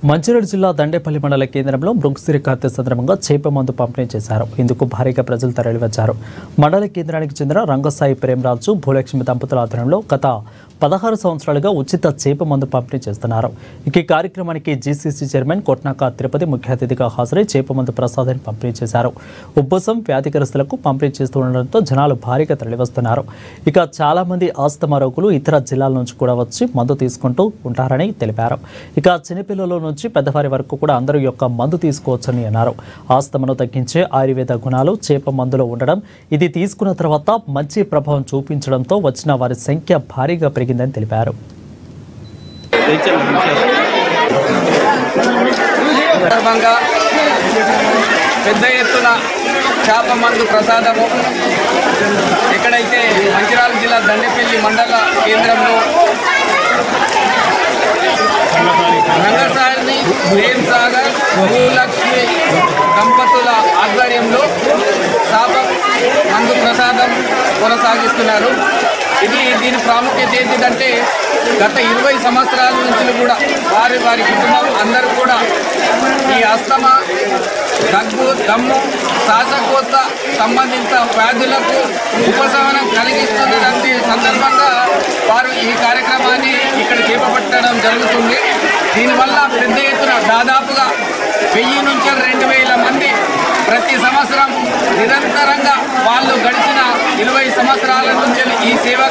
మంచిర్యాల జిల్లా దండేపల్లి మండల కేంద్రంలో మృగశిర కార్తె సందర్భంగా చేప మందు పంపిణీ చేశారు. ఇందుకు భారీగా ప్రజలు తరలివచ్చారు. మండల కేంద్రానికి చెందిన రంగసాయి ప్రేమరాజు భూలక్ష్మి దంపతుల ఆధ్వర్యంలో గత 16 సంవత్సరాలుగా ఉచిత చేప మందు పంపిణీ చేస్తున్నారు. ఈ కార్యక్రమానికి జీసీసీ చైర్మన్ కొట్నాక తిరుపతి ముఖ్య అతిథిగా హాజరై చేప మందు ప్రసాదాన్ని పంపిణీ చేశారు. ఉబ్బసం వ్యాధిగ్రస్తులకు పంపిణీ చేస్తుండటంతో జనాలు భారీగా తరలివస్తున్నారు. ఇక చాలా మంది ఆస్తమా రోగులు ఇతర జిల్లాల నుంచి కూడా వచ్చి మందు తీసుకుంటూ ఉంటారని తెలిపారు. ఇక చిన్నపిల్లల నుంచి పెద్దవారి వరకు కూడా అందరూ యొక్క మందు తీసుకోవచ్చని అన్నారు. ఆస్తమను తగ్గించే ఆయుర్వేద గుణాలు చేప మందులో ఉండడం, ఇది తీసుకున్న తర్వాత మంచి ప్రభావం చూపించడంతో వచ్చిన వారి సంఖ్య భారీగా పెరిగిందని తెలిపారు. పెద్ద ఎత్తున చేప మందు ప్రసాదము ఎక్కడైతే మంచిర్యాల జిల్లా దండేపల్లి మండల కేంద్రంలో రంగసాయి ప్రేమసాగర్ భూలక్ష్మి దంపతుల ఆధ్వర్యంలో చేప మందు ప్రసాదం కొనసాగిస్తున్నారు. దీని ప్రాముఖ్యత ఏంటిదంటే గత 20 సంవత్సరాల నుంచి కూడా వారి కుటుంబం అందరూ కూడా ఈ అస్తమా, దగ్గు, దమ్ము, శ్వాసకోశ సంబంధిత వ్యాధులకు ఉపశమనం కలిగిస్తున్నటువంటి సందర్భంగా వారు ఈ కార్యక్రమాన్ని ఇక్కడ చేపట్టడం జరుగుతుంది. దీనివల్ల పెద్ద ఎత్తున దాదాపుగా 1000 నుంచి 2000 మంది ప్రతి సంవత్సరం నిరంతరంగా వాళ్ళు గడిచిన 20 సంవత్సరాల నుంచి ఈ సేవా